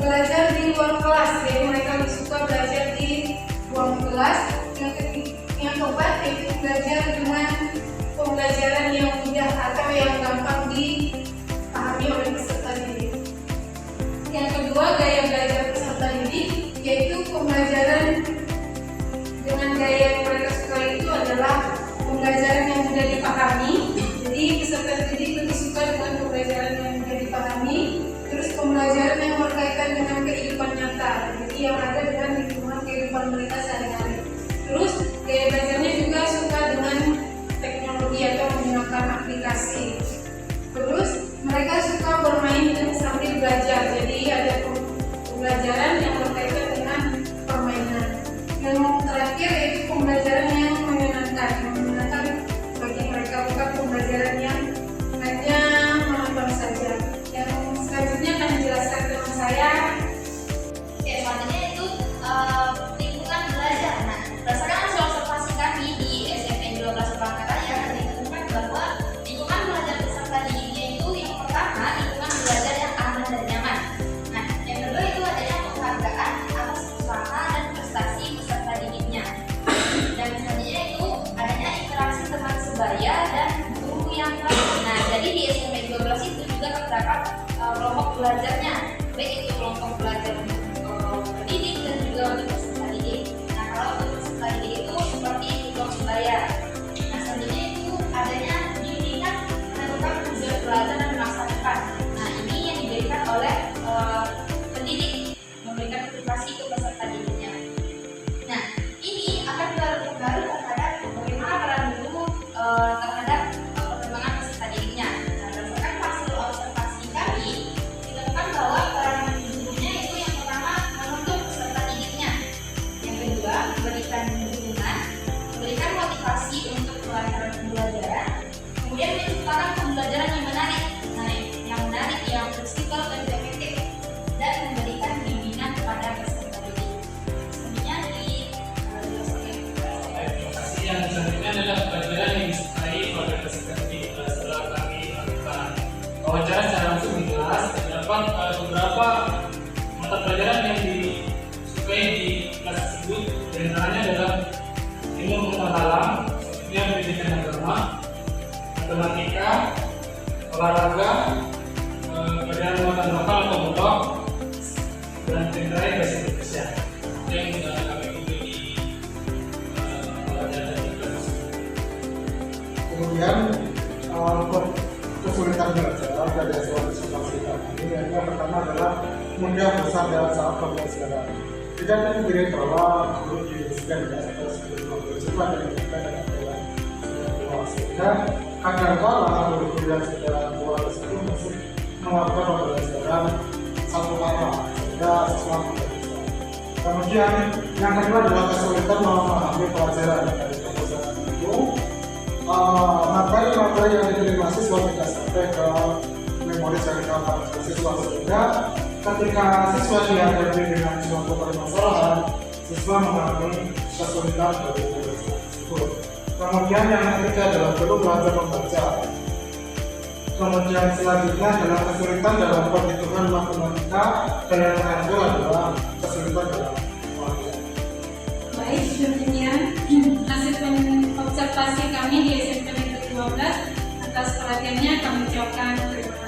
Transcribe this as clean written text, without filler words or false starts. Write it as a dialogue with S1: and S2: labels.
S1: belajar di luar kelas, jadi mereka lebih suka belajar di ruang kelas. Yang keempat yaitu belajar dengan pembelajaran yang mudah atau yang gampang dipahami oleh peserta didik. Yang kedua, gaya belajar peserta didik, yaitu pembelajaran dengan gaya yang mereka suka itu adalah pembelajaran yang mudah dipahami. Jadi peserta didik lebih suka dengan pembelajaran yang mudah dipahami. Terus pembelajaran yang berkaitan dengan kehidupan nyata, jadi yang ada dengan lingkungan kehidupan mereka sehari-hari. Terus gaya belajarnya juga suka dengan teknologi atau menggunakan aplikasi. Terus mereka suka bermain dan sambil belajar, jadi ada pembelajaran yang berkaitan dengan permainan. Yang terakhir yaitu pembelajaran yang menyenangkan bagi mereka, bukan pembelajaran yang hanya menonton saja. Yang selanjutnya akan dijelaskan teman saya.
S2: Oke, selanjutnya itu lingkungan belajar. Nah, berdasarkan hasil observasi kami di SMP 12 Palangkaraya, kami menemukan bahwa lingkungan belajar peserta didiknya itu yang pertama, lingkungan belajar yang aman dan nyaman. Nah, yang kedua itu adanya penghargaan atas usaha dan prestasi peserta didiknya. Dan selanjutnya itu adanya interaksi teman sebaya dan guru yang baik. Nah, jadi di SMP 12 itu juga terdapat kelompok belajarnya, baik itu kelompok belajar untuk pendidik dan juga untuk peserta didik. Nah, kalau untuk peserta didik itu seperti kelompok sebaya. Nah, selanjutnya itu adanya bimbingan menentukan tujuan belajar dan melaksanakan. Nah, ini yang diberikan oleh pendidik, memberikan motivasi ke peserta didiknya. Nah, ini akan berpengaruh terhadap bagaimana peran guru terhadap perkembangan peserta didiknya. Nah, berdasarkan hasil observasi kami, ditemukan bahwa peran gurunya itu yang pertama menuntut peserta didiknya, yang kedua memberikan dukungan, memberikan motivasi untuk kelancaran pembelajaran, kemudian menciptakan pembelajaran yang menarik, yang fleksibel dan efektif, dan memberikan bimbingan kepada peserta didik. Selanjutnya
S3: yang selanjutnya adalah pelajaran yang disukai oleh peserta didik. Setelah kami lakukan wawancara secara langsung di kelas, terdapat beberapa mata pelajaran yang disukai di kelas tersebut. Di antaranya adalah ilmu pengetahuan alam, seperti pendidikan agama, matematika, olahraga, pelajaran muatan lokal atau blog, dan terakhir bahasa Indonesia. Yang kami ikuti di pelajaran di kelas.
S4: Kemudian kesulitan belajar dari hasil observasi kami, yang pertama adalah mudah bosan dalam saat pembelajaran. Tidak ada pikiran bahwa guru diusahakan atau sebelum bersifat dan kita dalam dalam sehingga kadang-kala guru yang sudah tua tersebut masih melakukan pembelajaran satu kata sehingga sesuatu tidak. Kemudian yang kedua adalah kesulitan memahami pelajaran dari pembelajaran itu. Materi yang diterima siswa tidak sampai ke memori jaringan para siswa, sehingga ketika siswa dihadapi dengan suatu permasalahan, siswa mengalami kesulitan dari pembelajaran tersebut. Kemudian yang ketiga adalah perlu belajar membaca. Kemudian selanjutnya adalah kesulitan dalam perhitungan matematika, dan yang terakhir adalah kesulitan dalam pelajaran.
S1: Baik, demikian hasil observasi kami di SMP Negeri 12. Atas perhatiannya kami ucapkan terima kasih.